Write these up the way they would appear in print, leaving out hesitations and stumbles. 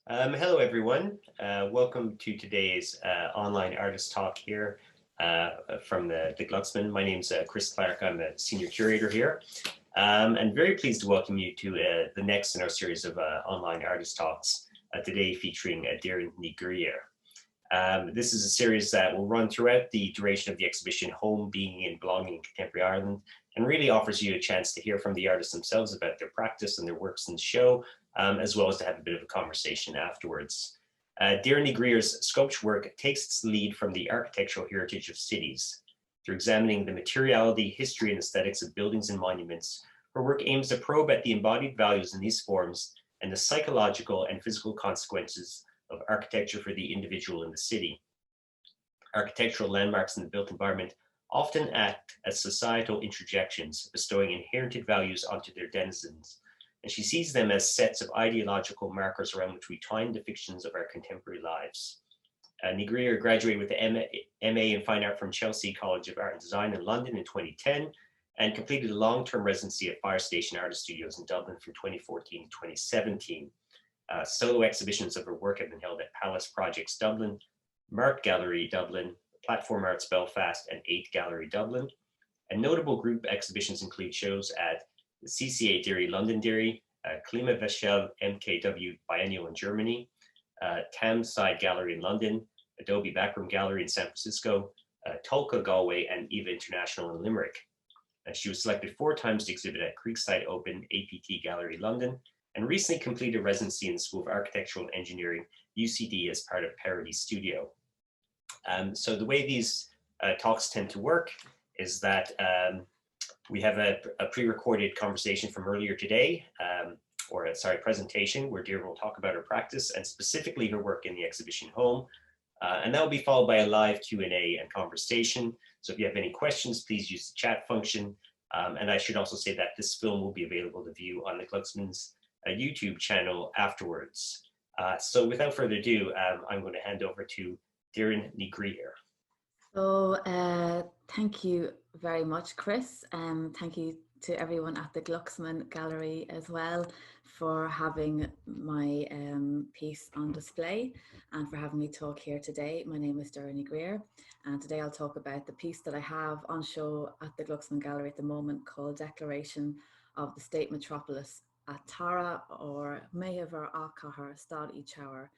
Hello, everyone. Welcome to today's online artist talk here from the Glucksman. My name's Chris Clark. I'm a senior curator here. And very pleased to welcome you to the next in our series of online artist talks, today featuring Dail Henley. This is a series that will run throughout the duration of the exhibition Home, Being and Belonging in Contemporary Ireland, and really offers you a chance to hear from the artists themselves about their practice and their works in the show, as well as to have a bit of a conversation afterwards. Dail Henley's sculpture work takes its lead from the architectural heritage of cities. Through examining the materiality, history, and aesthetics of buildings and monuments, her work aims to probe at the embodied values in these forms and the psychological and physical consequences of architecture for the individual in the city. Architectural landmarks in the built environment often act as societal interjections, bestowing inherited values onto their denizens, and she sees them as sets of ideological markers around which we twine the fictions of our contemporary lives. Ghrioghair graduated with an MA in Fine Art from Chelsea College of Art and Design in London in 2010 and completed a long-term residency at Fire Station Artist Studios in Dublin from 2014 to 2017. Solo exhibitions of her work have been held at Palace Projects Dublin, Mart Gallery Dublin, Platform Arts Belfast, and 8 Gallery Dublin. And notable group exhibitions include shows at the CCA Dairy London Dairy, Klimawechsel MKW Biennial in Germany, Thameside Gallery in London, Adobe Backroom Gallery in San Francisco, Tulka Galway, and EVA International in Limerick. She was selected 4 times to exhibit at Creekside Open, APT Gallery London, and recently completed a residency in the School of Architectural Engineering, UCD, as part of Parody Studio. So the way these talks tend to work is that we have a pre-recorded conversation from earlier today, presentation, where Dail will talk about her practice and specifically her work in the exhibition Home. And that will be followed by a live Q&A and conversation. So if you have any questions, please use the chat function. And I should also say that this film will be available to view on the Glucksman's YouTube channel afterwards. So without further ado, I'm going to hand over to Dail Henley. So thank you very much, Chris. Thank you to everyone at the Glucksman Gallery as well for having my piece on display and for having me talk here today. My name is Dail Henley, and today I'll talk about the piece that I have on show at the Glucksman Gallery at the moment called Declaration of the State Metropolis at Tara, or Mehaver Akahar Stad each hour.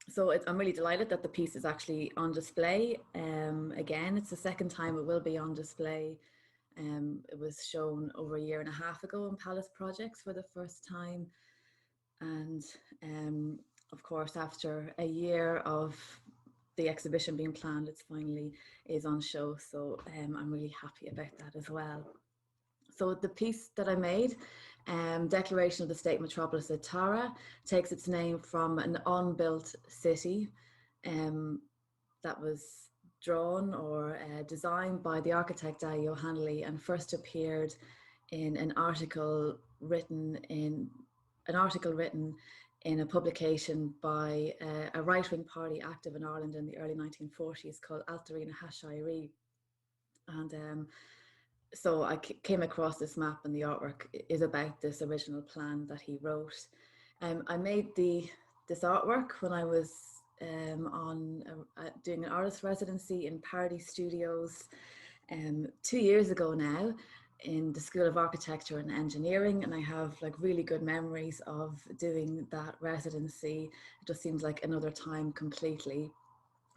So I'm really delighted that the piece is actually on display. Again, it's the second time it will be on display. It was shown over a year and a half ago in Palace Projects for the first time. And of course, after a year of the exhibition being planned, it finally is on show. So I'm really happy about that as well. So the piece that I made, Declaration of the State Metropolis at Tara, takes its name from an unbuilt city that was drawn or designed by the architect Dail Henley and first appeared in an article written in a publication by a right-wing party active in Ireland in the early 1940s called Altarina Hashairi. And so I came across this map, and the artwork is about this original plan that he wrote. I made this artwork when I was doing an artist residency in Parody Studios 2 years ago now in the School of Architecture and Engineering, and I have like really good memories of doing that residency. It just seems like another time completely,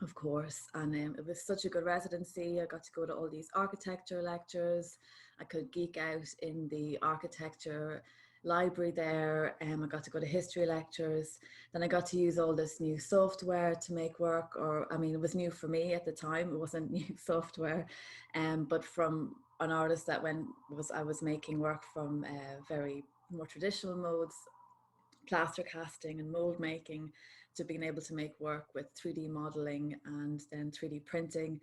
of course, and it was such a good residency. I got to go to all these architecture lectures. I could geek out in the architecture library there. I got to go to history lectures. Then I got to use all this new software to make work, or I mean, it was new for me at the time. It wasn't new software, but from an artist that I was making work from very more traditional modes, plaster casting and mold making, to being able to make work with 3D modeling and then 3D printing,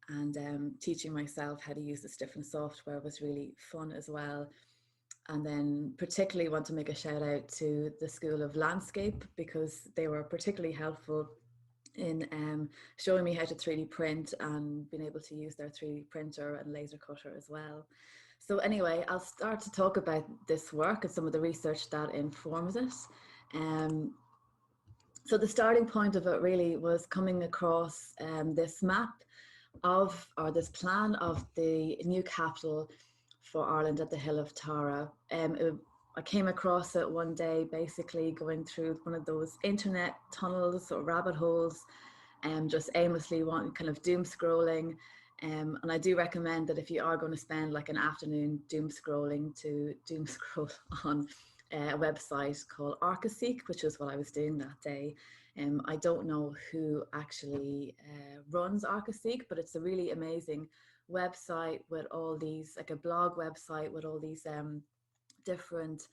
and teaching myself how to use this different software was really fun as well. And then particularly want to make a shout out to the School of Landscape, because they were particularly helpful in showing me how to 3D print and being able to use their 3D printer and laser cutter as well. So anyway, I'll start to talk about this work and some of the research that informs it. So the starting point of it really was coming across this map of, or this plan of the new capital for Ireland at the Hill of Tara. I came across it one day, basically going through one of those internet tunnels or rabbit holes, and just aimlessly kind of doom scrolling. And I do recommend that if you are going to spend like an afternoon doom scrolling, to doom scroll on a website called Arcaseek, which is what I was doing that day. I don't know who actually runs Arcaseek, but it's a really amazing website with all these, like a blog website with all these different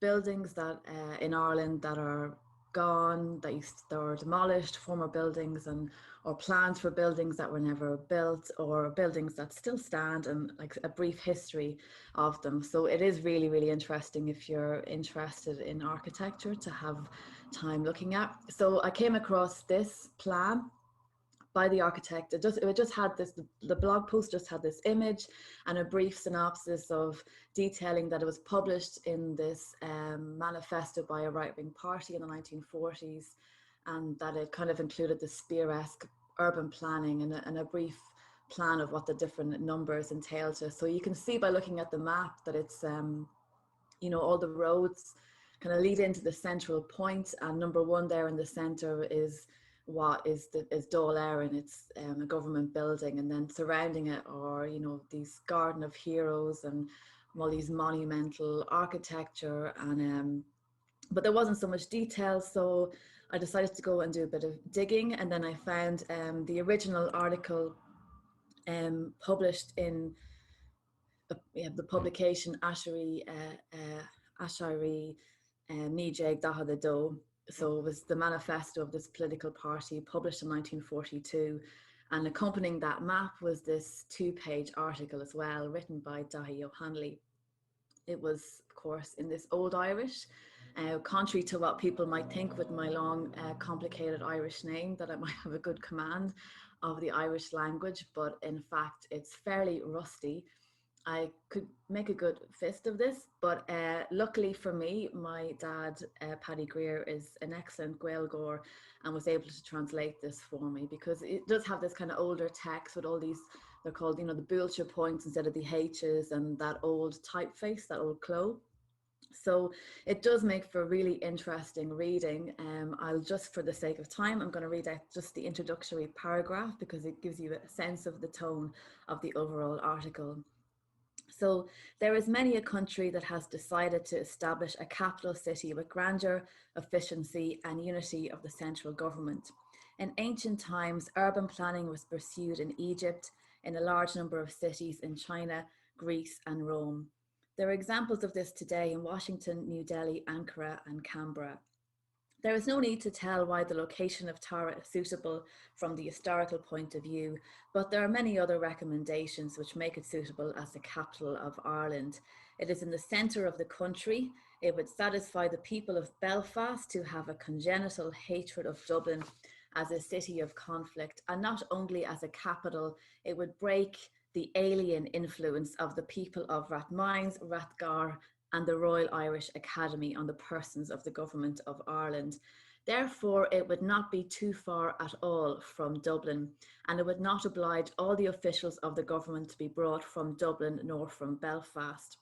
buildings that in Ireland that are gone, that are demolished, former buildings, and or plans for buildings that were never built, or buildings that still stand, and like a brief history of them. So it is really, really interesting if you're interested in architecture to have time looking at. So I came across this plan by the architect. It just had this, the blog post just had this image and a brief synopsis of detailing that it was published in this manifesto by a right-wing party in the 1940s, and that it kind of included the Spear-esque urban planning and a brief plan of what the different numbers entailed. So you can see by looking at the map that it's, you know, all the roads kind of lead into the central point, and number one there in the center is what is Dail Henley. It's a government building, and then surrounding it are, you know, these garden of heroes and all these monumental architecture. And but there wasn't so much detail, so I decided to go and do a bit of digging, and then I found the original article published in the publication Ashari Níjeg Daha the Do. So it was the manifesto of this political party, published in 1942. And accompanying that map was this 2-page article as well, written by Dail Henley. It was, of course, in this Old Irish, contrary to what people might think with my long, complicated Irish name, that I might have a good command of the Irish language, but in fact, it's fairly rusty. I could make a good fist of this, but luckily for me, my dad, Paddy Greer, is an excellent Ghrioghair and was able to translate this for me, because it does have this kind of older text with all these, they're called, you know, the Boulter points instead of the H's, and that old typeface, that old clo. So it does make for really interesting reading. I'll just, for the sake of time, I'm going to read out just the introductory paragraph, because it gives you a sense of the tone of the overall article. So there is many a country that has decided to establish a capital city with grandeur, efficiency, and unity of the central government. In ancient times, urban planning was pursued in Egypt, in a large number of cities in China, Greece, and Rome. There are examples of this today in Washington, New Delhi, Ankara, and Canberra. There is no need to tell why the location of Tara is suitable from the historical point of view, but there are many other recommendations which make it suitable as the capital of Ireland. It is in the centre of the country. It would satisfy the people of Belfast, who have a congenital hatred of Dublin as a city of conflict, and not only as a capital. It would break the alien influence of the people of Rathmines, Rathgar, and the Royal Irish Academy on the persons of the government of Ireland. Therefore, it would not be too far at all from Dublin, and it would not oblige all the officials of the government to be brought from Dublin nor from Belfast.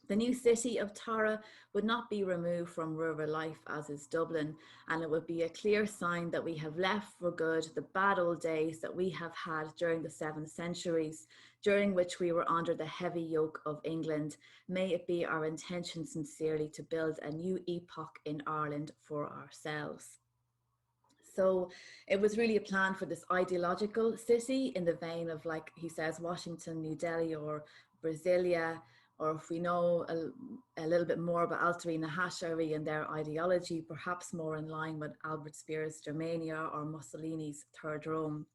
The new city of Tara would not be removed from rural life as is Dublin, and it would be a clear sign that we have left for good the bad old days that we have had during the 7 centuries, during which we were under the heavy yoke of England. May it be our intention sincerely to build a new epoch in Ireland for ourselves. So it was really a plan for this ideological city in the vein of, like he says, Washington, New Delhi, or Brasilia, or if we know a little bit more about Altari na Hashari and their ideology, perhaps more in line with Albert Speer's Germania or Mussolini's Third Rome.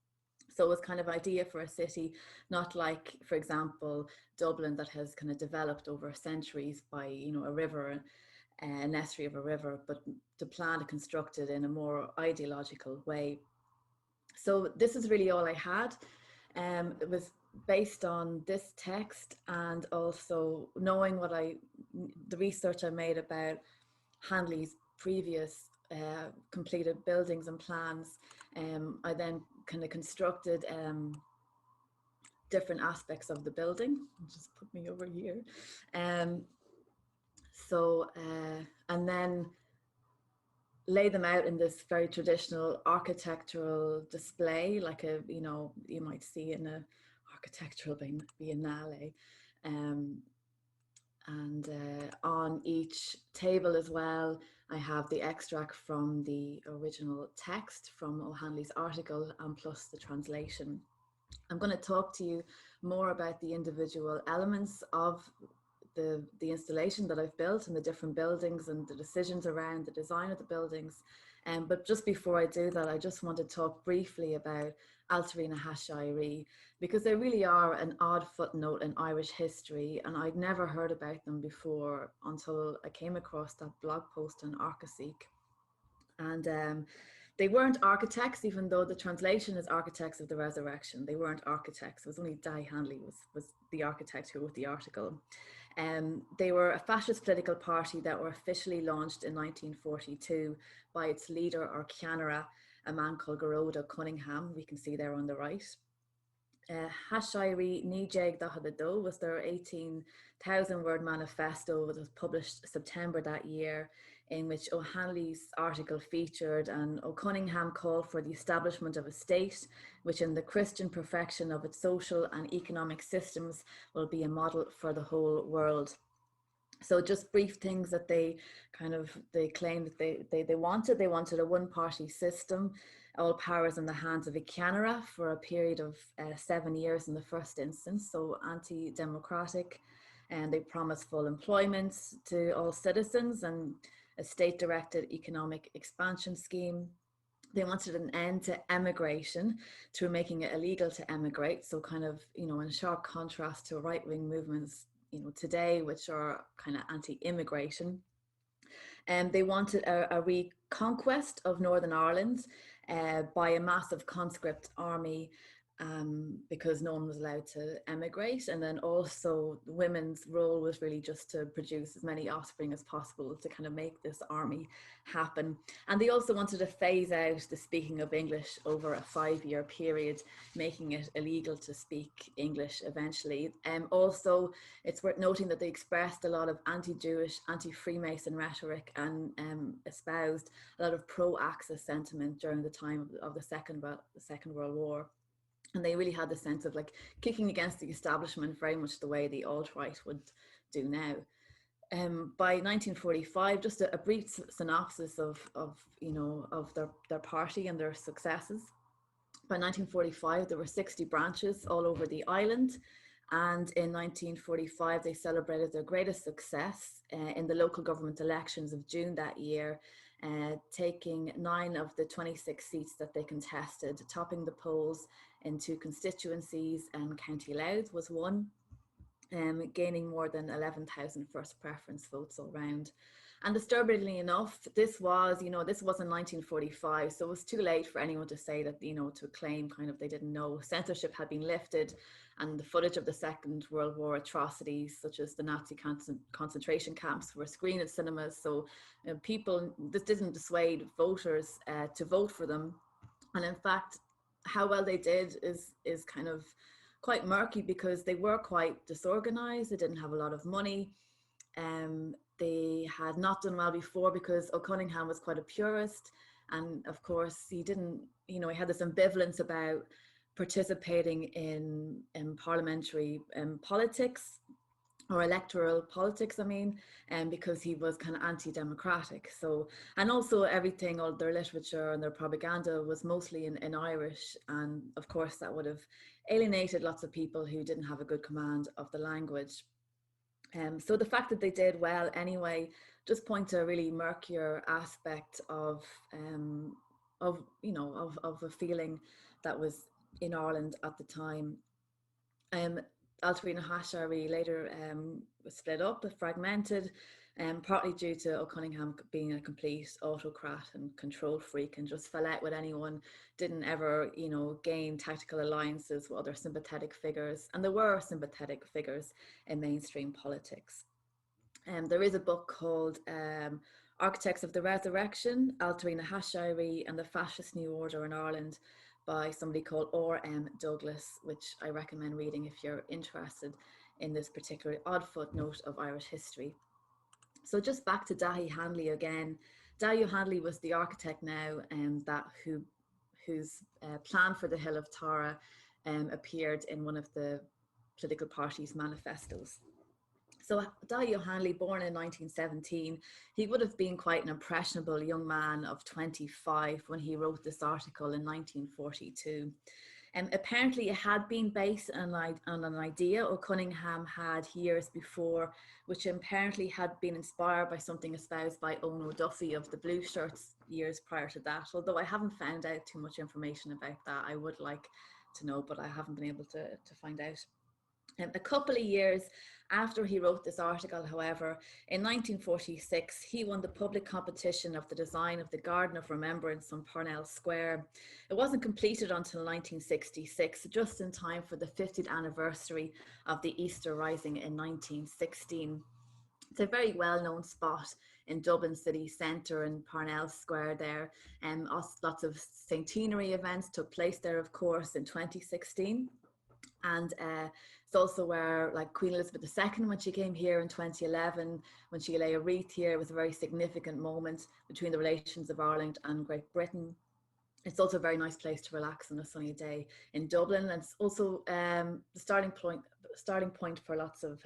So it was kind of idea for a city, not like, for example, Dublin, that has kind of developed over centuries by, you know, a river, an estuary of a river, but to plan to construct it in a more ideological way. So this is really all I had. It was based on this text, and also knowing the research I made about Henley's previous completed buildings and plans, I then kind of constructed different aspects of the building. Just put me over here. And then lay them out in this very traditional architectural display, like you might see in a architectural biennale. And on each table as well, I have the extract from the original text from O'Hanley's article, and plus the translation. I'm going to talk to you more about the individual elements of the installation that I've built and the different buildings and the decisions around the design of the buildings. But just before I do that, I just want to talk briefly about Doireann Shairí, because they really are an odd footnote in Irish history, and I'd never heard about them before until I came across that blog post on Archaseek. And they weren't architects, even though the translation is Architects of the Resurrection. They weren't architects. It was only Dail Henley was the architect who wrote the article. They were a fascist political party that were officially launched in 1942 by its leader, or Ceannara, a man called Ghrioghair Cunningham, we can see there on the right. Shairí Ní Déag Dachadh Dó was their 18,000 word manifesto that was published September that year, in which O'Hanley's article featured, and O'Cunningham called for the establishment of a state which, in the Christian perfection of its social and economic systems, will be a model for the whole world. So just brief things that they claimed that they wanted. They wanted a one-party system, all powers in the hands of a Ceannara for a period of 7 years in the first instance, so anti-democratic, and they promised full employment to all citizens and a state-directed economic expansion scheme. They wanted an end to emigration through making it illegal to emigrate, so in sharp contrast to right-wing movements today, which are kind of anti-immigration. And they wanted a reconquest of Northern Ireland by a massive conscript army, because no one was allowed to emigrate. And then also women's role was really just to produce as many offspring as possible to kind of make this army happen. And they also wanted to phase out the speaking of English over a 5-year period, making it illegal to speak English eventually. Also, it's worth noting that they expressed a lot of anti-Jewish, anti-Freemason rhetoric, and espoused a lot of pro-Axis sentiment during the time of the Second World War. And they really had the sense of like kicking against the establishment, very much the way the alt-right would do now. By 1945, just a brief synopsis of their party and their successes. By 1945, there were 60 branches all over the island. And in 1945, they celebrated their greatest success in the local government elections of June that year, taking 9 of the 26 seats that they contested, topping the polls in 2 constituencies, and County Louth was one, gaining more than 11,000 first preference votes all round. And disturbingly enough, this was in 1945, so it was too late for anyone to say that, to claim they didn't know. Censorship had been lifted, and the footage of the Second World War atrocities, such as the Nazi concentration camps, were screened in cinemas. So this didn't dissuade voters to vote for them. And in fact, how well they did is kind of quite murky, because they were quite disorganized. They didn't have a lot of money. They had not done well before because O'Cunningham was quite a purist, and of course he didn't, he had this ambivalence about participating in parliamentary politics, or electoral politics, because he was kind of anti-democratic. So, and also everything, all their literature and their propaganda was mostly in Irish, and of course that would have alienated lots of people who didn't have a good command of the language. So the fact that they did well anyway just points to a really murkier aspect of a feeling that was in Ireland at the time. Doireann Shairí later was split up, fragmented, partly due to O'Cunningham being a complete autocrat and control freak, and just fell out with anyone, didn't ever, gain tactical alliances with other sympathetic figures. And there were sympathetic figures in mainstream politics. There is a book called Architects of the Resurrection, Altarina Hashire, and the Fascist New Order in Ireland by somebody called R.M. Douglas, which I recommend reading if you're interested in this particular odd footnote of Irish history. So just back to Dail Henley again. Dail Henley was the architect now whose plan for the Hill of Tara appeared in one of the political parties' manifestos. So Dail Henley, born in 1917, he would have been quite an impressionable young man of 25 when he wrote this article in 1942. Apparently it had been based on an idea O'Cunningham had years before, which apparently had been inspired by something espoused by Owen O'Duffy of the Blue Shirts years prior to that. Although I haven't found out too much information about that. I would like to know, but I haven't been able to find out. A couple of years after he wrote this article, however, in 1946, he won the public competition of the design of the Garden of Remembrance on Parnell Square. It wasn't completed until 1966, just in time for the 50th anniversary of the Easter Rising in 1916. It's a very well-known spot in Dublin city centre in Parnell Square there. Lots of centenary events took place there, of course, in 2016. And it's also where, like, Queen Elizabeth II, when she came here in 2011, when she lay a wreath here, it was a very significant moment between the relations of Ireland and Great Britain. It's also a very nice place to relax on a sunny day in Dublin. And it's also the starting point for lots of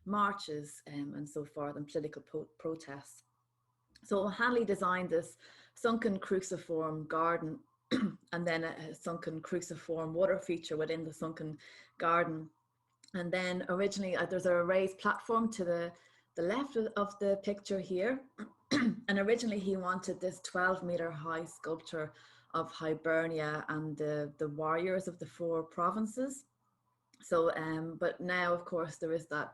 marches and so forth, and political protests. So Henley designed this sunken cruciform garden and then a sunken cruciform water feature within the sunken garden. And then originally there's a raised platform to the left of the picture here. And originally he wanted this 12-meter high sculpture of Hibernia and the warriors of the 4 provinces. So, but now, of course, there is that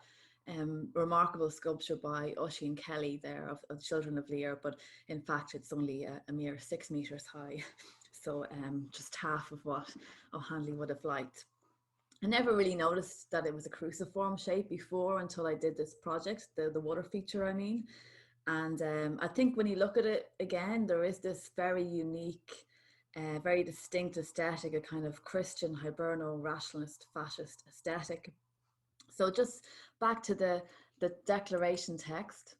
remarkable sculpture by Oisin Kelly there of Children of Lear, but in fact it's only a mere 6 meters high. So just half of what O'Hanley would have liked. I never really noticed that it was a cruciform shape before until I did this project, the water feature, I mean. And I think when you look at it again, there is this very unique, very distinct aesthetic, a kind of Christian, Hiberno, rationalist, fascist aesthetic. So just back to the declaration text.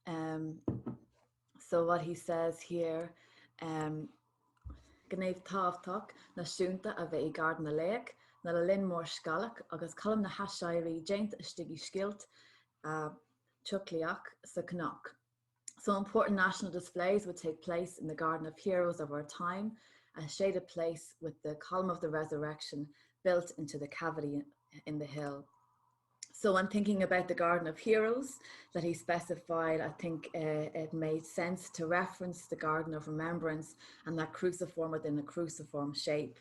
So what he says here, Gnéamh tábhachtach náisiúnta a bheith I Garda na Léig, na le linn mór scalach agus colm na haisairí déanta istigi scilt tucliach sa Knock. So important national displays would take place in the Garden of Heroes of our time, a shaded place with the column of the Resurrection built into the cavity in the hill. So when thinking about the Garden of Heroes that he specified, I think it made sense to reference the Garden of Remembrance and that cruciform within the cruciform shape.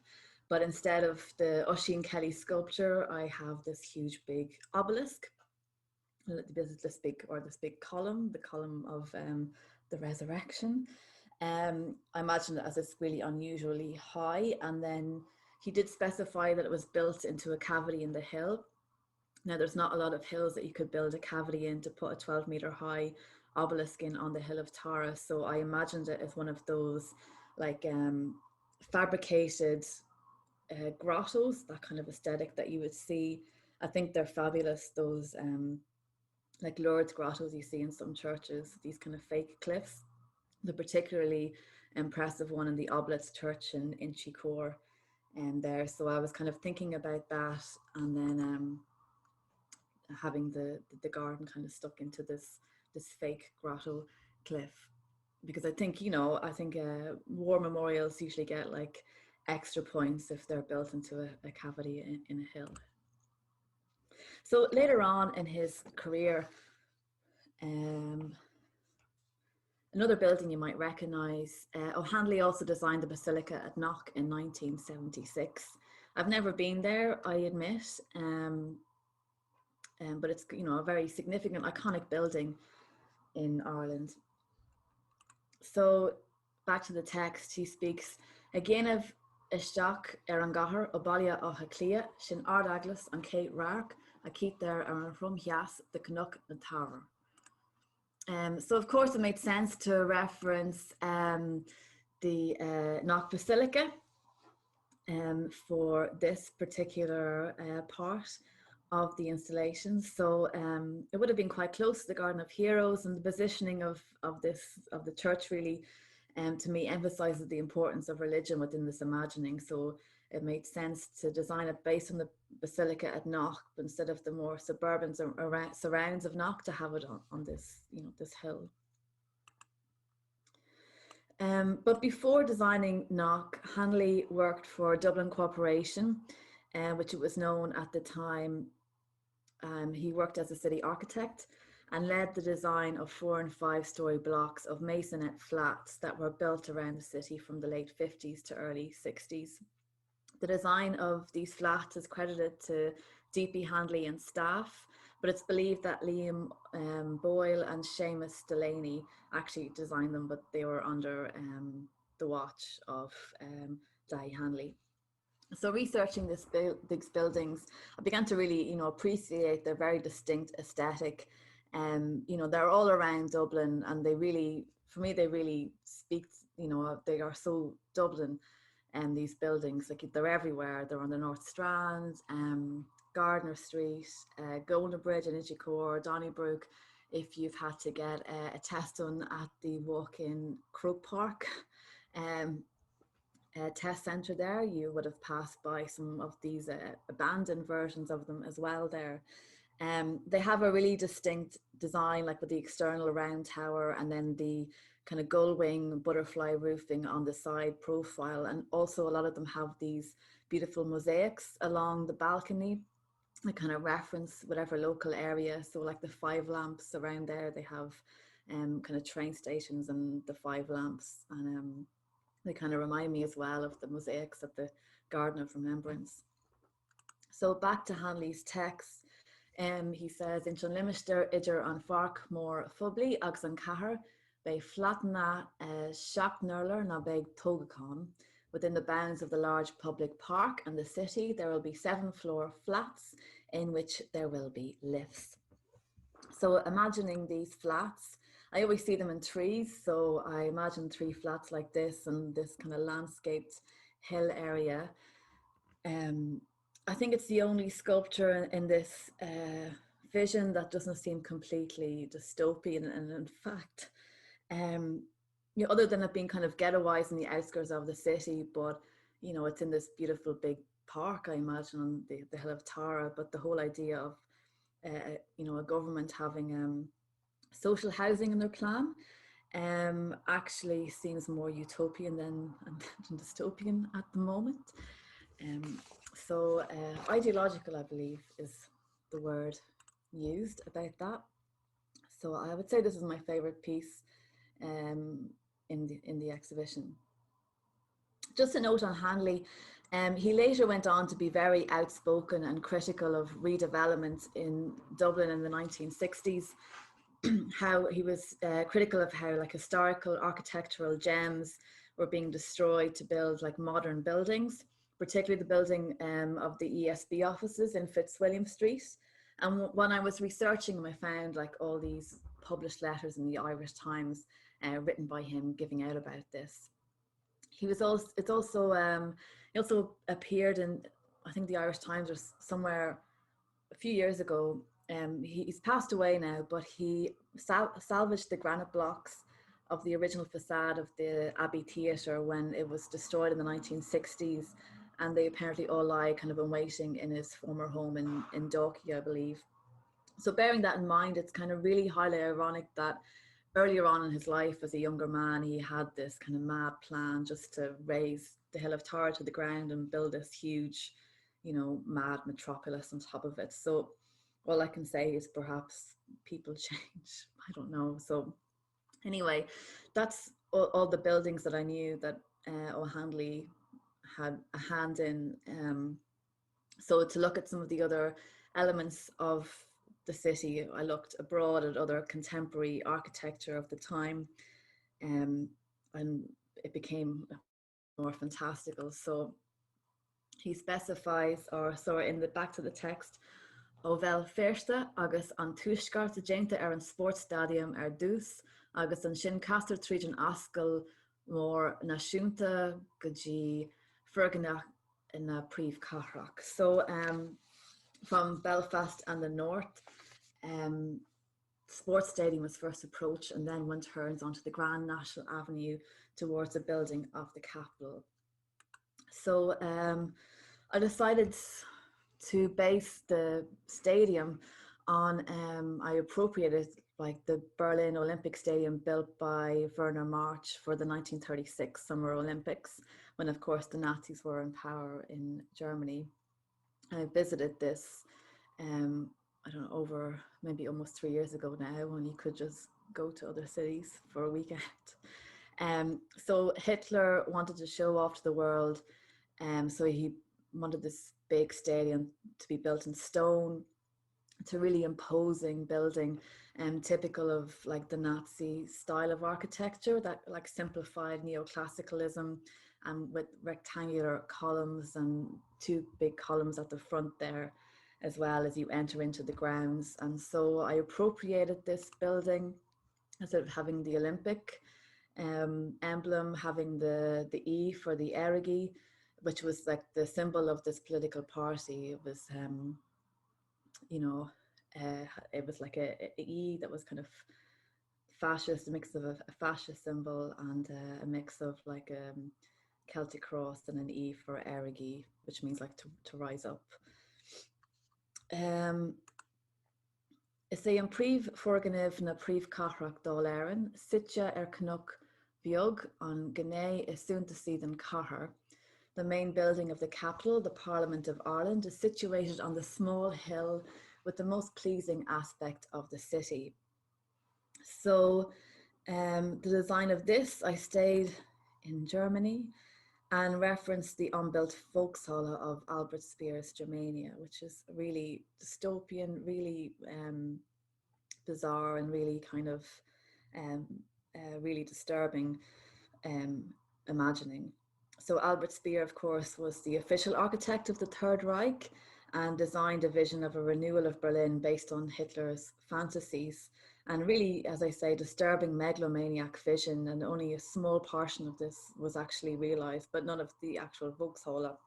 But instead of the Oisin Kelly sculpture, I have this huge big obelisk, this big column, the column of the Resurrection. I imagine it as it's really unusually high. And then he did specify that it was built into a cavity in the hill. Now, there's not a lot of hills that you could build a cavity in to put a 12-meter high obelisk in on the Hill of Tara. So I imagined it as one of those like fabricated grottos, that kind of aesthetic that you would see. I think they're fabulous, those like Lourdes grottos you see in some churches, these kind of fake cliffs. The particularly impressive one in the Oblates Church in Inchicore there. So I was kind of thinking about that, and then having the garden kind of stuck into this fake grotto cliff, because I think, you know, war memorials usually get like extra points if they're built into a cavity in a hill. So later on in his career, another building you might recognize, O'Hanley also designed the Basilica at Knock in 1976. I've never been there, I admit, but it's, you know, a very significant, iconic building in Ireland. So back to the text, he speaks again of Isteach an gcathair ó baile ó Clia sin ardaglas an Kate Rark a keep there an rumhias the Knock and Tower. So of course it made sense to reference the Knock Basilica for this particular part of the installation. So it would have been quite close to the Garden of Heroes, and the positioning of the church really, to me, emphasizes the importance of religion within this imagining. So it made sense to design it based on the Basilica at Knock instead of the more suburban surrounds of Knock, to have it on this, this hill. But before designing Knock, Henley worked for Dublin Corporation, which it was known at the time. He worked as a city architect and led the design of 4 and 5 story blocks of masonette flats that were built around the city from the late 50s to early 60s. The design of these flats is credited to D.P. Henley and staff, but it's believed that Liam Boyle and Seamus Delaney actually designed them, but they were under the watch of Dail Henley. So researching these buildings, I began to really, appreciate their very distinct aesthetic. They're all around Dublin, and they really, for me, they really speak, they are so Dublin. And these buildings, like, they're everywhere. They're on the North Strand, Gardner Street, Golden Bridge, and Inchicore, Donnybrook. If you've had to get a test done at the walk-in Croke Park test centre there, you would have passed by some of these abandoned versions of them as well there. They have a really distinct design, like with the external round tower and then the kind of gull wing butterfly roofing on the side profile. And also a lot of them have these beautiful mosaics along the balcony that kind of reference whatever local area. So like the 5 lamps around there, they have kind of train stations and the 5 lamps. And they kind of remind me as well of the mosaics at the Garden of Remembrance. So back to Henley's text. He says, in Limister idir an farc mór phobli agus an cahar, bei flatna Shapnerler na beg Togacon. Within the bounds of the large public park and the city, there will be 7-floor flats in which there will be lifts. So imagining these flats, I always see them in trees. So I imagine 3 flats like this and this kind of landscaped hill area. I think it's the only sculpture in this vision that doesn't seem completely dystopian. And in fact, other than it being kind of ghettoized in the outskirts of the city, but it's in this beautiful big park, I imagine, on the hill of Tara. But the whole idea of a government having social housing in their plan actually seems more utopian than dystopian at the moment. So ideological, I believe, is the word used about that. So I would say this is my favorite piece in the exhibition. Just a note on Henley, he later went on to be very outspoken and critical of redevelopment in Dublin in the 1960s. How he was critical of how like historical architectural gems were being destroyed to build like modern buildings, particularly the building of the ESB offices in Fitzwilliam Street. And when I was researching him, I found like all these published letters in the Irish Times written by him giving out about this. He also appeared in, I think, the Irish Times or somewhere a few years ago. He's passed away now, but he salvaged the granite blocks of the original facade of the Abbey Theatre when it was destroyed in the 1960s, and they apparently all lie kind of in waiting in his former home in Dalkey, I believe. So bearing that in mind, it's kind of really highly ironic that earlier on in his life as a younger man, he had this kind of mad plan just to raise the Hill of Tara to the ground and build this huge, mad metropolis on top of it. So all I can say is perhaps people change. I don't know. So anyway, that's all the buildings that I knew that O'Hanley had a hand in. So to look at some of the other elements of the city, I looked abroad at other contemporary architecture of the time, and it became more fantastical. So he specifies, or sorry, in the back to the text, ó bhfuil féirste agus an tuaisceart a déanta ar an sportstadium ar dús, agus an sin castar tríd an ascail mór náisiúnta go dtí ferganach in a príomh cathrach. So from Belfast and the north, Sports Stadium was first approached and then one turns onto the Grand National Avenue towards the building of the capital. So I decided to base the stadium on, I appropriated like the Berlin Olympic Stadium built by Werner March for the 1936 Summer Olympics, when of course the Nazis were in power in Germany. I visited this I don't know, over maybe almost 3 years ago now, when you could just go to other cities for a weekend. So Hitler wanted to show off to the world, so he wanted this big stadium to be built in stone. It's a really imposing building, typical of like the Nazi style of architecture, that like simplified neoclassicalism, with rectangular columns and two big columns at the front there, as well as you enter into the grounds. And so I appropriated this building, instead of having the Olympic emblem, having the E for the Ghrioghair, which was like the symbol of this political party. It was, you know, it was like a E that was kind of fascist, a mix of a fascist symbol and a mix of like a Celtic cross and an E for Ghrioghair, which means like to rise up. Is é an príomh forganibh na príomh cathrach Doireann, sitja Cnuk bheag an gné is soonta siad an cathair. The main building of the capital, the Parliament of Ireland, is situated on the small hill with the most pleasing aspect of the city. So the design of this, I stayed in Germany and referenced the unbuilt Volkshalle of Albert Speer's Germania, which is really dystopian, really bizarre, and really kind of really disturbing imagining. So Albert Speer, of course, was the official architect of the Third Reich and designed a vision of a renewal of Berlin based on Hitler's fantasies. And really, as I say, disturbing megalomaniac vision, and only a small portion of this was actually realized, but none of the actual Volkshalle.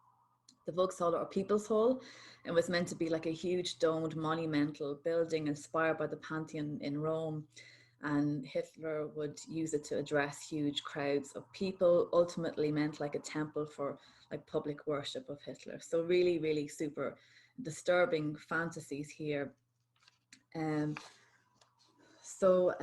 The Volkshalle, or People's Hall, it was meant to be like a huge domed monumental building inspired by the Pantheon in Rome. And Hitler would use it to address huge crowds of people, ultimately meant like a temple for like public worship of Hitler. So really, really super disturbing fantasies here. So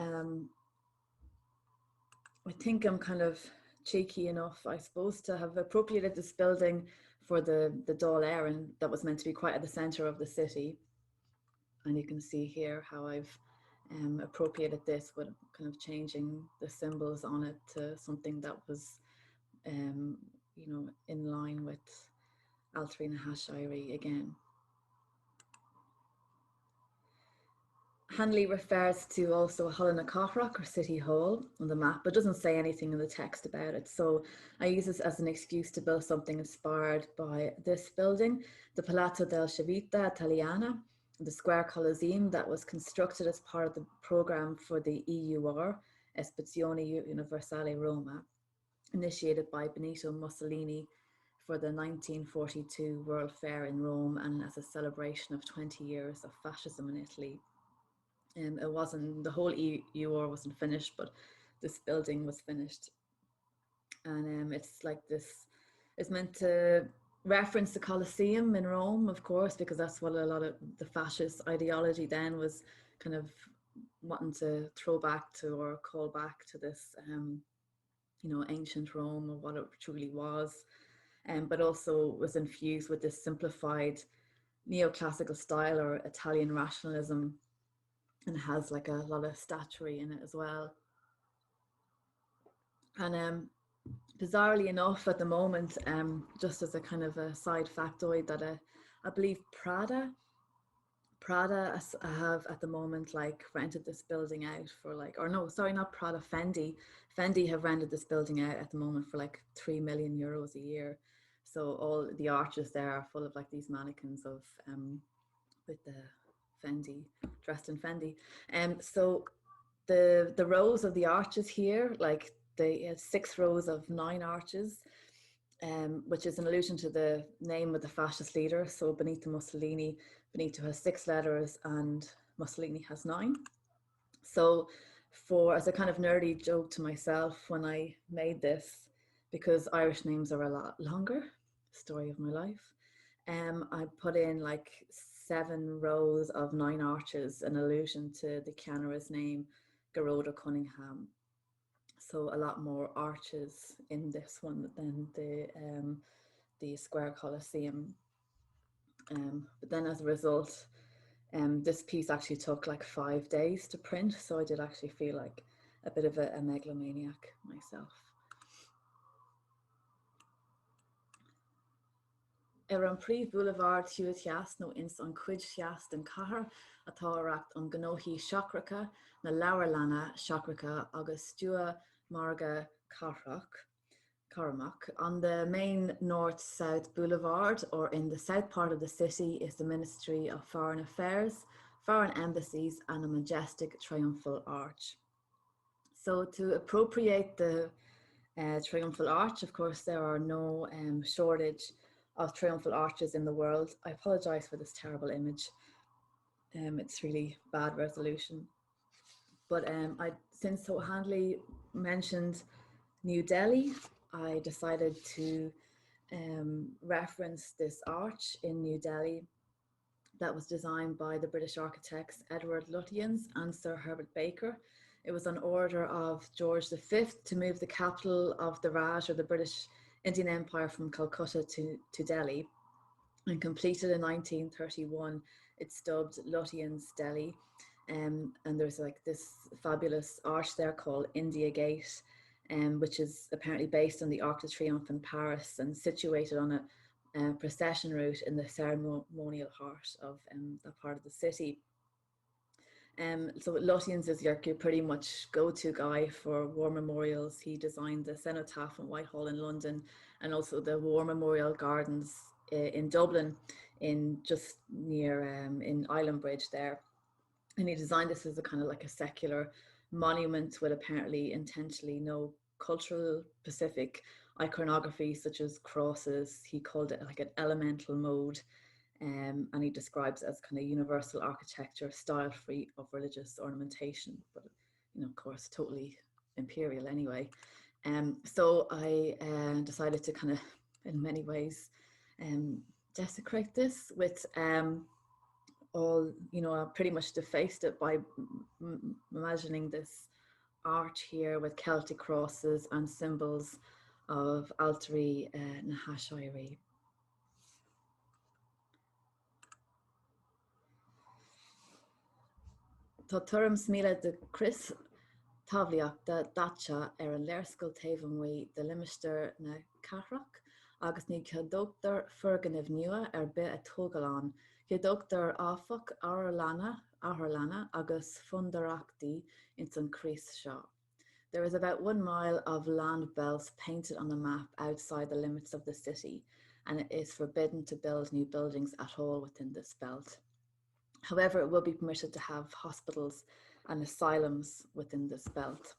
I think I'm kind of cheeky enough, I suppose, to have appropriated this building for the Dáil Éireann that was meant to be quite at the center of the city. And you can see here how I've appropriated this with kind of changing the symbols on it to something that was, you know, in line with Altri na Hashire again. Henley refers to also Hull na Cathrach, or City Hall, on the map, but doesn't say anything in the text about it. So I use this as an excuse to build something inspired by this building, the Palazzo del Civita Italiana, the Square Colosseum that was constructed as part of the program for the EUR, Esposizione Universale Roma, initiated by Benito Mussolini for the 1942 World Fair in Rome, and as a celebration of 20 years of fascism in Italy. It wasn't, the whole EUR wasn't finished, but this building was finished. And it's like this, it's meant to reference the Colosseum in Rome, of course, because that's what a lot of the fascist ideology then was kind of wanting to throw back to, or call back to this, you know, ancient Rome, or what it truly was. But also was infused with this simplified neoclassical style, or Italian rationalism, and has like a lot of statuary in it as well. And bizarrely enough, at the moment, just as a kind of a side factoid, that I believe Prada have at the moment like rented this building out for like, or no, sorry, not Prada, Fendi have rented this building out at the moment for like €3 million a year. So all the arches there are full of like these mannequins of with the Fendi, dressed in Fendi. So the rows of the arches here, like they have 6 rows of 9 arches, which is an allusion to the name of the fascist leader. So Benito Mussolini, Benito has 6 letters and Mussolini has 9. So as a kind of nerdy joke to myself when I made this, because Irish names are a lot longer, story of my life, I put in like 7 rows of 9 arches, an allusion to the Cianara's name, Garoda Cunningham. So a lot more arches in this one than the Square Colosseum. But then as a result, this piece actually took like 5 days to print, so I did actually feel like a bit of a megalomaniac myself. Ar an príomh boulevard thuúteas nó ins an cuid seas den cathair atá ireacht an gnóthaí seachracha na leabhar lena seachracha agus stua marga Caramac. On the main north-south boulevard, or in the south part of the city, is the Ministry of Foreign Affairs, foreign embassies, and a majestic triumphal arch. So to appropriate the triumphal arch, of course, there are no shortage of triumphal arches in the world. I apologize for this terrible image. It's really bad resolution. But since Dail Henley mentioned New Delhi, I decided to reference this arch in New Delhi that was designed by the British architects Edward Lutyens and Sir Herbert Baker. It was on order of George V to move the capital of the Raj, or the British Indian Empire, from Calcutta to Delhi, and completed in 1931. It's dubbed Lutyens Delhi, and there's like this fabulous arch there called India Gate, which is apparently based on the Arc de Triomphe in Paris and situated on a procession route in the ceremonial heart of that part of the city. So Lutyens is your pretty much go-to guy for war memorials. He designed the cenotaph in Whitehall in London, and also the War Memorial Gardens in Dublin, in just near in Island Bridge there. And he designed this as a kind of like a secular monument with apparently intentionally no cultural specific iconography, such as crosses. He called it like an elemental mode. And he describes it as kind of universal architecture, style free of religious ornamentation, but of course, totally imperial anyway. So I decided to kind of, in many ways, desecrate this with all, I pretty much defaced it by imagining this arch here with Celtic crosses and symbols of Altari na Hashairi. Tá tuairim smíle de Chris tábhaíochta daite ar an léirscoil taobh amuigh de limistéar na Cathrach, agus ní ceadóachtar ferganibh nua ar bith a tógáil, ceadóachtar áfach áthair lena agus fundarachtaí in san crís seo. There is about 1 mile of land belts painted on the map outside the limits of the city, and it is forbidden to build new buildings at all within this belt. However, it will be permitted to have hospitals and asylums within this belt.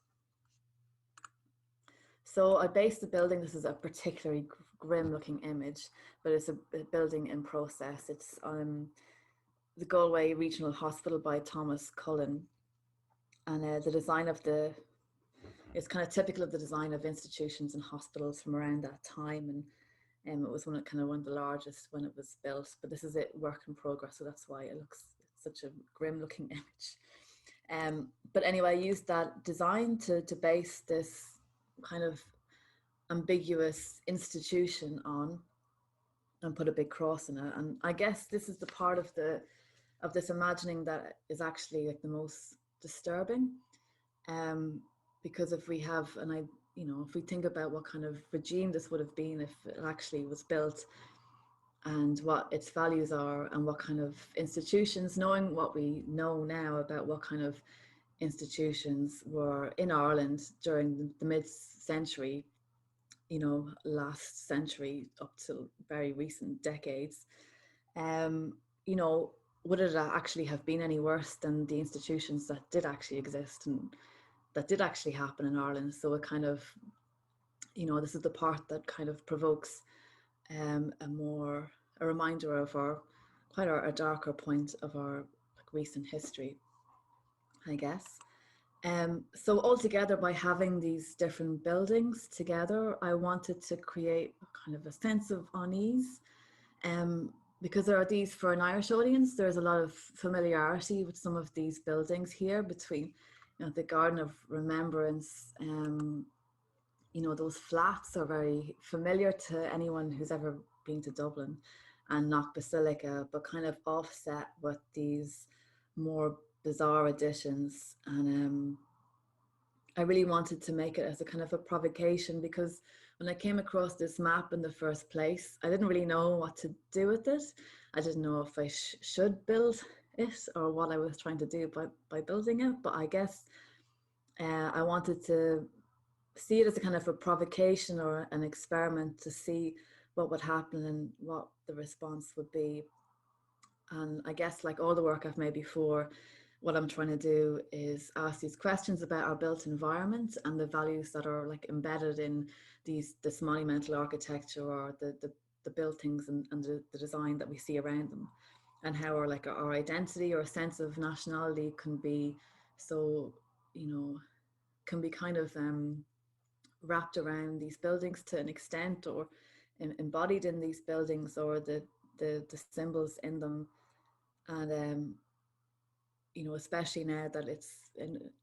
So I based the building, this is a particularly grim looking image, but it's a building in process. It's the Galway Regional Hospital by Thomas Cullen. And the design of it's kind of typical of the design of institutions and hospitals from around that time. And it was one of the largest when it was built, but this is it, work in progress. So that's why it looks such a grim looking image. But anyway, I used that design to base this kind of ambiguous institution on, and put a big cross in it. And I guess this is the part of this imagining that is actually like the most disturbing, because if we have, if we think about what kind of regime this would have been if it actually was built, and what its values are, and what kind of institutions, knowing what we know now about what kind of institutions were in Ireland during the mid-century, last century up to very recent decades, would it actually have been any worse than the institutions that did actually exist and that did actually happen in Ireland? So it kind of, this is the part that kind of provokes a reminder of our quite a darker point of our recent history, I guess. So altogether, by having these different buildings together, I wanted to create kind of a sense of unease. Because there are these, for an Irish audience, there's a lot of familiarity with some of these buildings here between, the Garden of Remembrance. Those flats are very familiar to anyone who's ever been to Dublin, and Knock Basilica, but kind of offset with these more bizarre additions. And I really wanted to make it as a kind of a provocation, because when I came across this map in the first place, I didn't really know what to do with it. I didn't know if I should build it or what I was trying to do by building it. But I guess I wanted to see it as a kind of a provocation or an experiment to see what would happen and what the response would be. And I guess, like all the work I've made before, what I'm trying to do is ask these questions about our built environment and the values that are like embedded in this monumental architecture or the buildings and the design that we see around them, and how our identity or a sense of nationality can be so, can be kind of wrapped around these buildings to an extent, or embodied in these buildings, or the symbols in them. And especially now that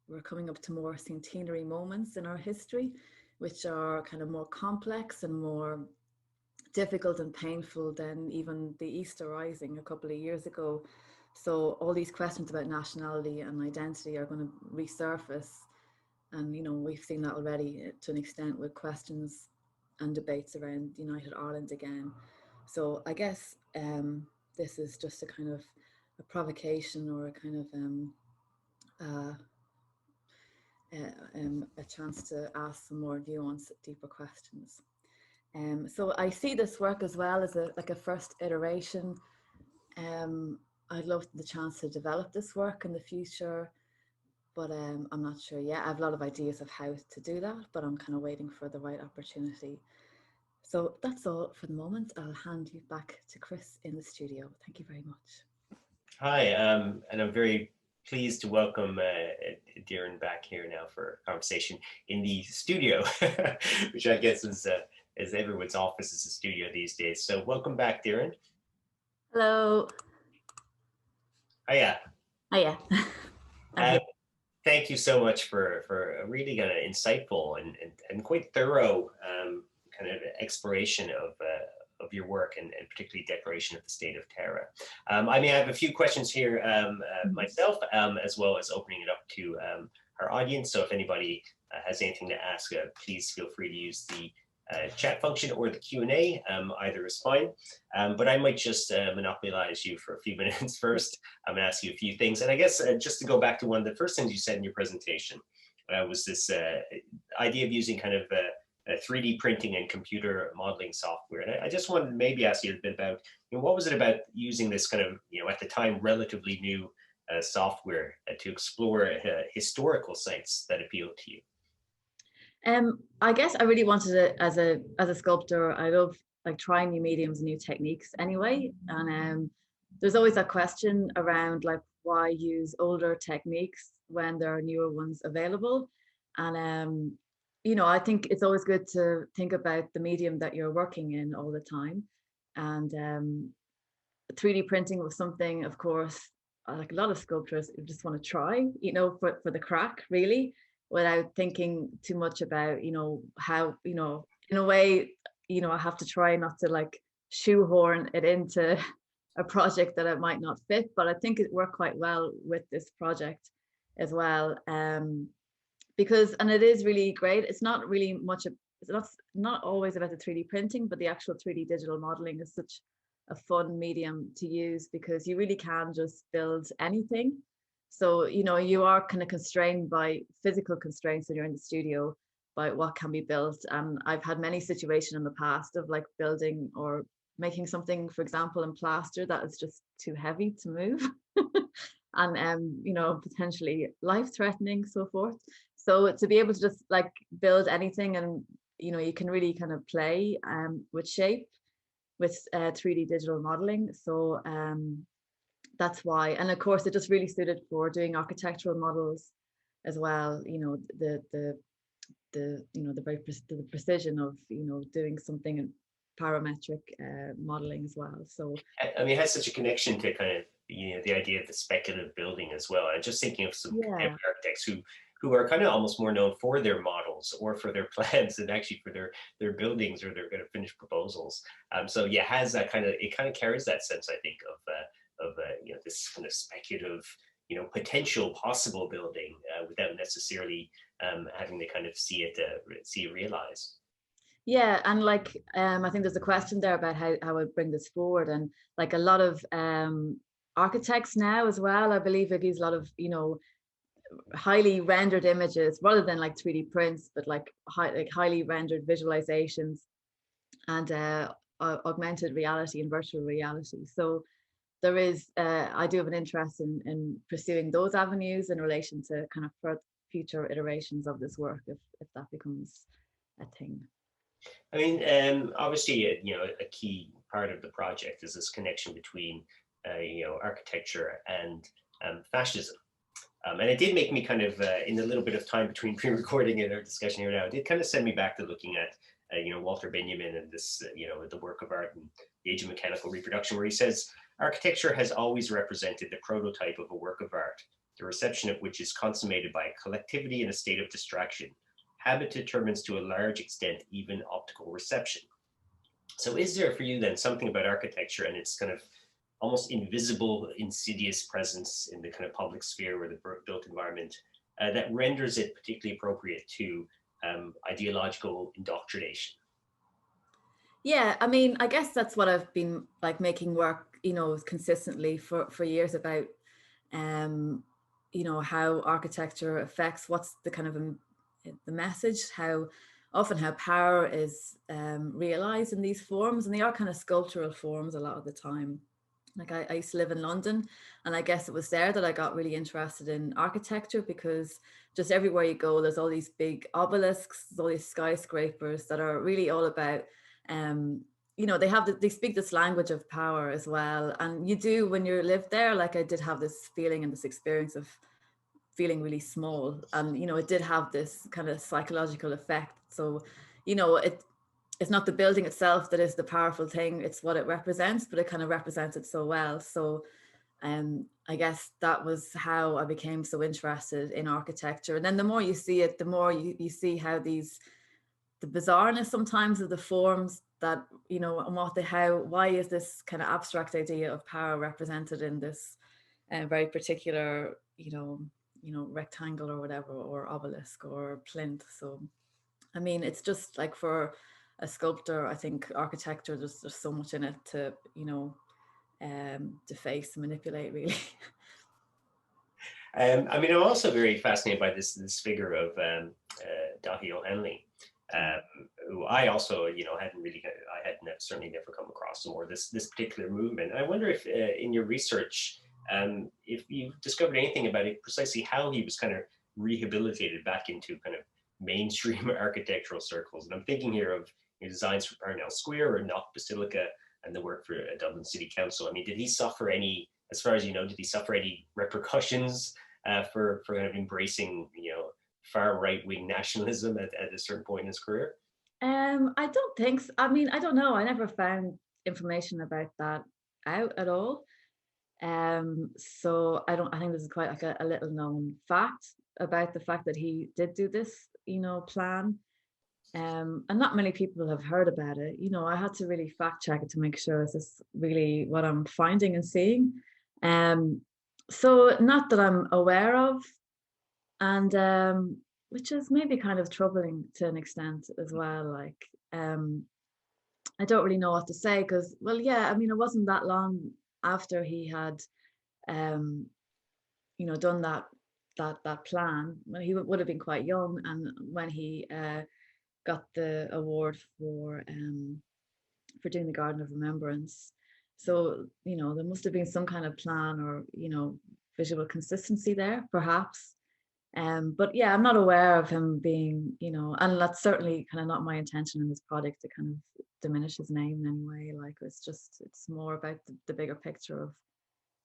we're coming up to more centenary moments in our history, which are kind of more complex and more difficult and painful than even the Easter Rising a couple of years ago. So all these questions about nationality and identity are going to resurface. And, we've seen that already to an extent with questions and debates around United Ireland again. So I guess this is just a kind of a provocation, or a kind of a chance to ask some more nuanced, deeper questions. So I see this work as well as a first iteration. I'd love the chance to develop this work in the future, but I'm not sure yet. I have a lot of ideas of how to do that, but I'm kind of waiting for the right opportunity. So that's all for the moment. I'll hand you back to Chris in the studio. Thank you very much. Hi, and I'm very pleased to welcome Doireann back here now for a conversation in the studio, which I guess is everyone's office is a studio these days. So welcome back, Doireann. Hello. Hiya. Hiya. Thank you so much for a really kind of insightful and quite thorough kind of exploration of your work, and particularly declaration of the state of Tara. I have a few questions here myself, as well as opening it up to our audience. So if anybody has anything to ask, please feel free to use the chat function or the Q&A. Either is fine. But I might just monopolize you for a few minutes first. I'm going to ask you a few things. And I guess just to go back to one of the first things you said in your presentation was this idea of using kind of 3D printing and computer modeling software. And I just wanted to maybe ask you a bit about, what was it about using this kind of, at the time, relatively new software to explore historical sites that appealed to you? I guess I really wanted it as a sculptor. I love trying new mediums and new techniques anyway. And there's always that question around why use older techniques when there are newer ones available. And I think it's always good to think about the medium that you're working in all the time. And 3D printing was something, of course, like a lot of sculptors just want to try, for the crack, really, without thinking too much about, how, in a way, I have to try not to shoehorn it into a project that it might not fit. But I think it worked quite well with this project as well. Because, and it is really great. It's not really much, it's not always about the 3D printing, but the actual 3D digital modeling is such a fun medium to use, because you really can just build anything. So, you are kind of constrained by physical constraints when you're in the studio by what can be built. And I've had many situations in the past of building or making something, for example, in plaster that is just too heavy to move and you know, potentially life-threatening, so forth. So to be able to just like build anything, and you know, you can really kind of play with shape with 3D digital modeling. So that's why, and of course it just really suited for doing architectural models as well, you know, the you know, the precision of, you know, doing something in parametric modeling as well. So I mean, it has such a connection to kind of, you know, the idea of the speculative building as well. And just thinking of some yeah, contemporary architects who are kind of almost more known for their models or for their plans than actually for their buildings or their kind of finished proposals. So yeah, has that kind of, it kind of carries that sense, I think, of you know, this kind of speculative, you know, potential possible building without necessarily having to kind of see it realize. yeah, and like I think there's a question there about how I bring this forward, and like a lot of architects now as well, I believe they use a lot of, you know, highly rendered images rather than like 3D prints, but like highly rendered visualizations and augmented reality and virtual reality. So there is, I do have an interest in pursuing those avenues in relation to kind of future iterations of this work, if that becomes a thing. I mean, obviously, you know, a key part of the project is this connection between, you know, architecture and fascism. And it did make me kind of, in the little bit of time between pre-recording and our discussion here now, it did kind of send me back to looking at, you know, Walter Benjamin and this, you know, the work of art and the age of mechanical reproduction, where he says, architecture has always represented the prototype of a work of art, the reception of which is consummated by a collectivity in a state of distraction. Habit determines to a large extent even optical reception. So is there for you then something about architecture and its kind of almost invisible, insidious presence in the kind of public sphere or the built environment that renders it particularly appropriate to ideological indoctrination? Yeah, I mean, I guess that's what I've been like making work, you know, consistently for years about, um, you know, how architecture affects what's the kind of the message, how often how power is realized in these forms, and they are kind of sculptural forms a lot of the time. Like I used to live in London, and I guess it was there that I got really interested in architecture, because just everywhere you go, there's all these big obelisks, all these skyscrapers that are really all about, um, you know, they speak this language of power as well. And you do, when you live there, like I did have this feeling and this experience of feeling really small, and you know, it did have this kind of psychological effect. So, you know, it's not the building itself that is the powerful thing, it's what it represents, but it kind of represents it so well. So I guess that was how I became so interested in architecture. And then the more you see it, the more you see how the bizarreness sometimes of the forms that, you know, and why is this kind of abstract idea of power represented in this very particular, rectangle or whatever, or obelisk or plinth. So I mean, it's just like for a sculptor, I think architecture, there's so much in it to, deface and manipulate, really. I mean, I'm also very fascinated by this figure of Dail Henley, who I also, you know, I had certainly never come across him, or this particular movement. And I wonder if in your research, if you discovered anything about it, precisely how he was kind of rehabilitated back into kind of mainstream architectural circles. And I'm thinking here of, you know, designs for Parnell Square or Knock Basilica and the work for Dublin City Council. I mean, did he suffer any, as far as you know, did he suffer any repercussions for kind of embracing, you know, far right wing nationalism at a certain point in his career? I don't think so. I mean, I don't know. I never found information about that out at all. So I think this is quite like a little known fact about the fact that he did do this, plan. And not many people have heard about it. I had to really fact check it to make sure is this really what I'm finding and seeing. So not that I'm aware of, and which is maybe kind of troubling to an extent as well. Like, I don't really know what to say because, well, yeah, I mean, it wasn't that long after he had, um, done that plan. Well, he would have been quite young, and when he got the award for for doing the Garden of Remembrance. So, you know, there must have been some kind of plan or, you know, visual consistency there, perhaps. But yeah, I'm not aware of him being, you know, and that's certainly kind of not my intention in this project to kind of diminish his name in any way. Like it's more about the bigger picture of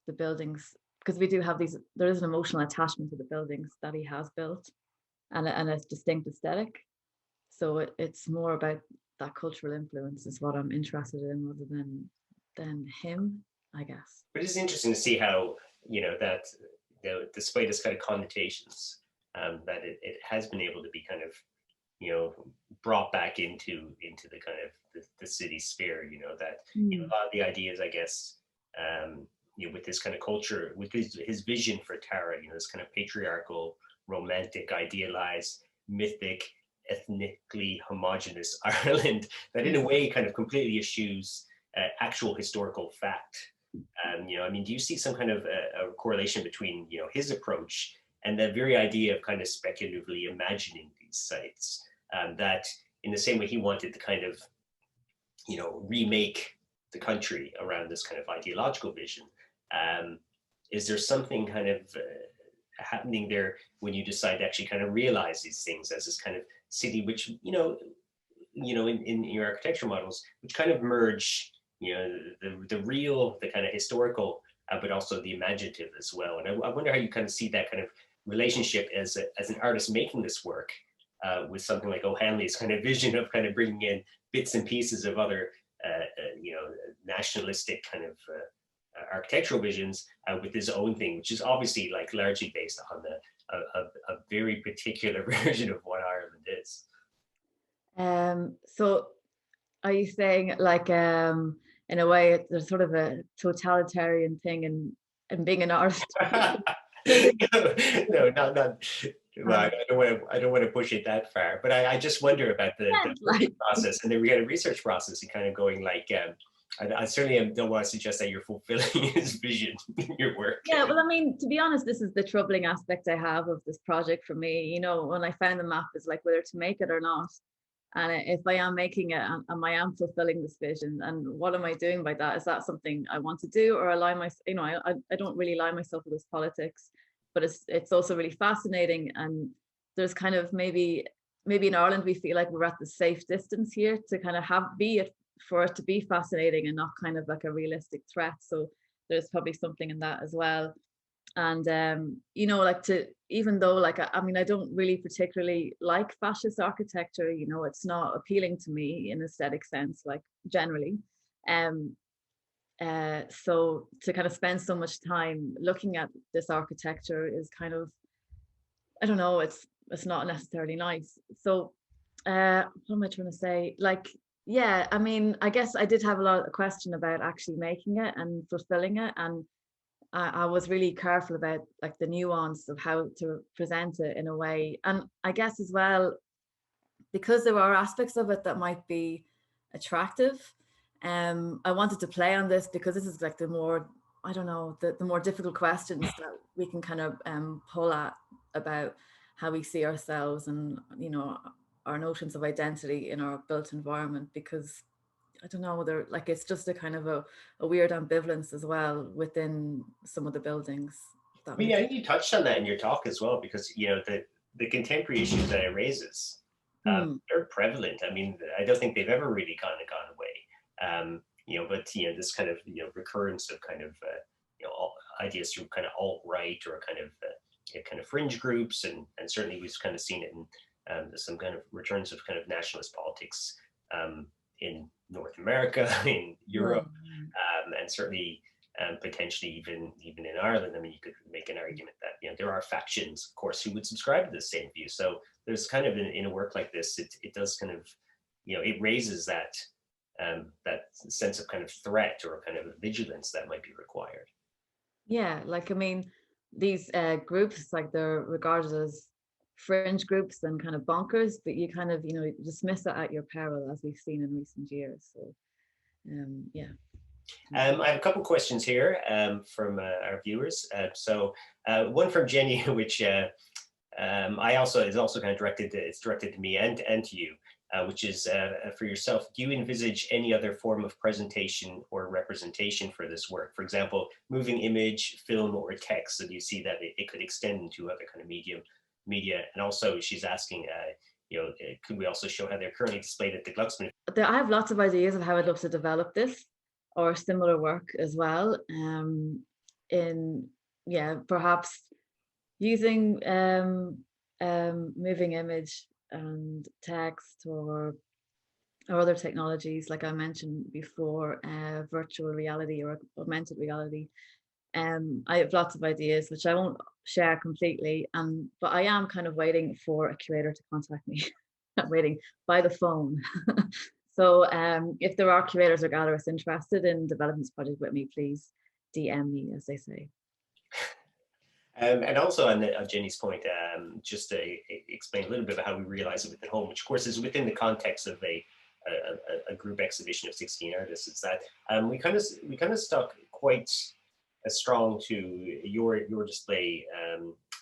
the buildings, because we do have these, there is an emotional attachment to the buildings that he has built and a distinct aesthetic. So it's more about that cultural influence is what I'm interested in rather than him, I guess. But it's interesting to see how, you know, that, you know, despite its kind of connotations, that it has been able to be kind of, you know, brought back into the kind of the city sphere, you know, that you know, a lot of the ideas, I guess, you know, with this kind of culture, with his vision for Tara, you know, this kind of patriarchal, romantic, idealized, mythic, ethnically homogenous Ireland, that in a way kind of completely eschews actual historical fact. You know, I mean, do you see some kind of a correlation between, you know, his approach and the very idea of kind of speculatively imagining these sites, that in the same way he wanted to kind of, you know, remake the country around this kind of ideological vision? Is there something kind of happening there when you decide to actually kind of realize these things as this kind of city, which, you know, in your architecture models, which kind of merge, you know, the real, the kind of historical, but also the imaginative as well. And I wonder how you kind of see that kind of relationship as an artist making this work, with something like O'Hanley's kind of vision of kind of bringing in bits and pieces of other, you know, nationalistic kind of architectural visions, with his own thing, which is obviously like largely based on a very particular version of what Ireland is. So are you saying like in a way there's sort of a totalitarian thing in being an artist? No, not. Well, I don't want to push it that far, but I just wonder about the Like, process, and then we got a research process and kind of going like, I certainly don't want to suggest that you're fulfilling his vision in your work. yeah, well, I mean, to be honest, this is the troubling aspect I have of this project for me. You know, when I found the map, is like whether to make it or not. And if I am making it, am I am fulfilling this vision, and what am I doing by that? Is that something I want to do, or align my, you know, I don't really align myself with this politics, but it's also really fascinating. And there's kind of maybe in Ireland we feel like we're at the safe distance here to kind of be it for it to be fascinating and not kind of like a realistic threat. So there's probably something in that as well. And you know, like to, even though like I mean I don't really particularly like fascist architecture, you know, it's not appealing to me in aesthetic sense, like generally. um so to kind of spend so much time looking at this architecture is kind of, I don't know, it's not necessarily nice. So what am I trying to say? Like, yeah, I mean, I guess I did have a lot of question about actually making it and fulfilling it, and I was really careful about like the nuance of how to present it in a way. And I guess as well, because there are aspects of it that might be attractive, I wanted to play on this because this is like the more, I don't know, the more difficult questions that we can kind of pull at about how we see ourselves and, you know, our notions of identity in our built environment. Because I don't know, they're like, it's just a kind of a weird ambivalence as well within some of the buildings. I mean, I think you touched on that in your talk as well, because, you know, the contemporary issues that it raises, are prevalent. I mean, I don't think they've ever really kind of gone away. You know, but, you know, this kind of, you know, recurrence of kind of, you know, ideas through kind of alt-right or kind of, you know, kind of fringe groups, and certainly we've kind of seen it in some kind of returns of kind of nationalist politics, in North America, in Europe, and certainly potentially even in Ireland. I mean, you could make an argument that, you know, there are factions, of course, who would subscribe to the same view. So there's kind of in a work like this, it does kind of, you know, it raises that that sense of kind of threat or kind of vigilance that might be required. Yeah, like I mean, these groups, like they're regarded as fringe groups and kind of bonkers, but you kind of, you know, dismiss it at your peril, as we've seen in recent years. So yeah. I have a couple questions here from our viewers. So one from Jenny, which I also is also kind of directed to, it's directed to me and to you. which is for yourself. Do you envisage any other form of presentation or representation for this work? For example, moving image, film, or text? So do you see that it could extend into other kind of media? And also, she's asking, could we also show how they're currently displayed at the Glucksman? I have lots of ideas of how I'd love to develop this or similar work as well. Perhaps using moving image and text or other technologies, like I mentioned before, virtual reality or augmented reality. I have lots of ideas which I won't share completely, but I am kind of waiting for a curator to contact me, waiting by the phone. So if there are curators or gallerists interested in developing this project with me, please DM me, as they say. And also on Jenny's point, just to explain a little bit about how we realize it within home, which of course is within the context of a group exhibition of 16 artists. It's that we kind of stuck quite strong to your display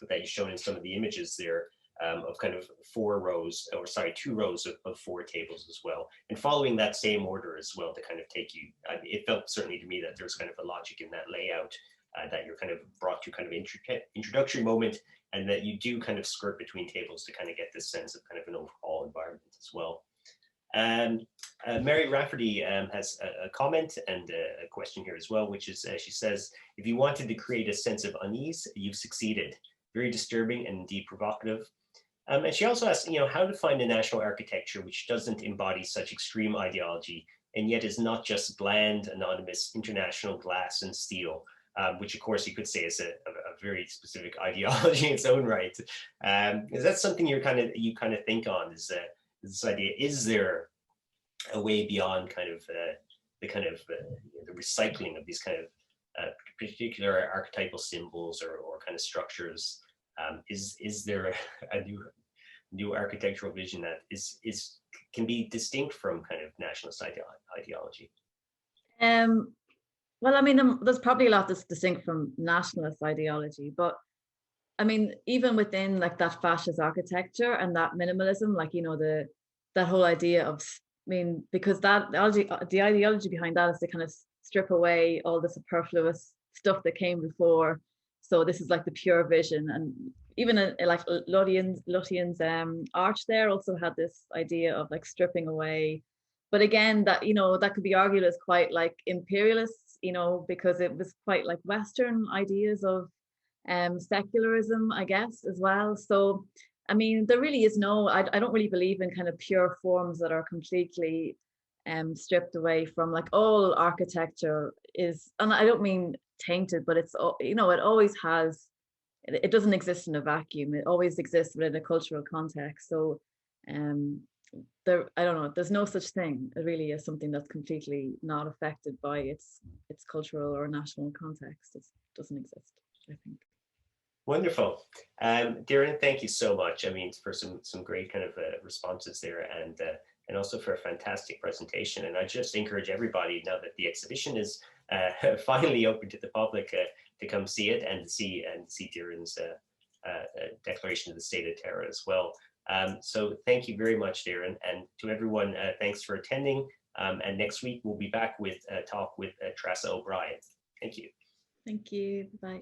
that you've shown in some of the images there, of kind of 2 rows of 4 tables as well, and following that same order as well to kind of take you. It felt certainly to me that there's kind of a logic in that layout. That you're kind of brought to kind of introductory moment, and that you do kind of skirt between tables to kind of get this sense of kind of an overall environment as well. Mary Rafferty has a comment and a question here as well, which is, she says, if you wanted to create a sense of unease, you've succeeded. Very disturbing and indeed provocative. And she also asks, how to find a national architecture which doesn't embody such extreme ideology and yet is not just bland, anonymous, international glass and steel. Which of course you could say is a very specific ideology in its own right. Is that something you kind of think on? Is this idea? Is there a way beyond kind of the recycling of these kind of particular archetypal symbols or kind of structures? Is there a new architectural vision that can be distinct from kind of nationalist ideology? Well, I mean, there's probably a lot that's distinct from nationalist ideology, but I mean, even within like that fascist architecture and that minimalism, like, that whole idea of, because the ideology behind that is to kind of strip away all the superfluous stuff that came before. So this is like the pure vision. And even like Lutyens' arch there also had this idea of like stripping away. But again, that, that could be argued as quite like imperialist, because it was quite like Western ideas of secularism, I guess, as well. So, I mean, there really is I don't really believe in kind of pure forms that are completely stripped away from, like, all architecture is, and I don't mean tainted, but it's, it always has, it doesn't exist in a vacuum. It always exists within a cultural context. So, I don't know, there's no such thing. It really is something that's completely not affected by its cultural or national context. It doesn't exist, I think. Wonderful. Doireann, thank you so much. I mean, for some great kind of responses there, and also for a fantastic presentation. And I just encourage everybody, now that the exhibition is finally open to the public, to come see it and see Doireann's declaration of the state of terror as well. So thank you very much, Doireann, and to everyone, thanks for attending. And next week we'll be back with a talk with Tressa O'Brien. Thank you. Thank you. Bye.